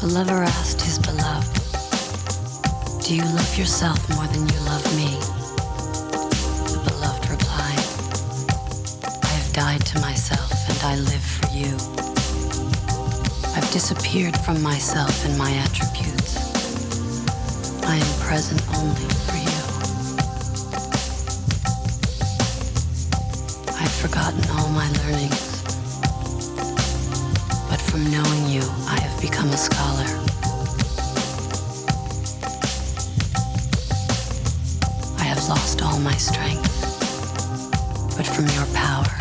The lover asked his beloved, "Do you love yourself more than you love me?" The beloved replied, "I have died to myself and I live for you. I've disappeared from myself and my attributes. I am present only for you. I've forgotten all my learnings, but from knowing you, I have become a scholar. I have lost all my strength, but from your power,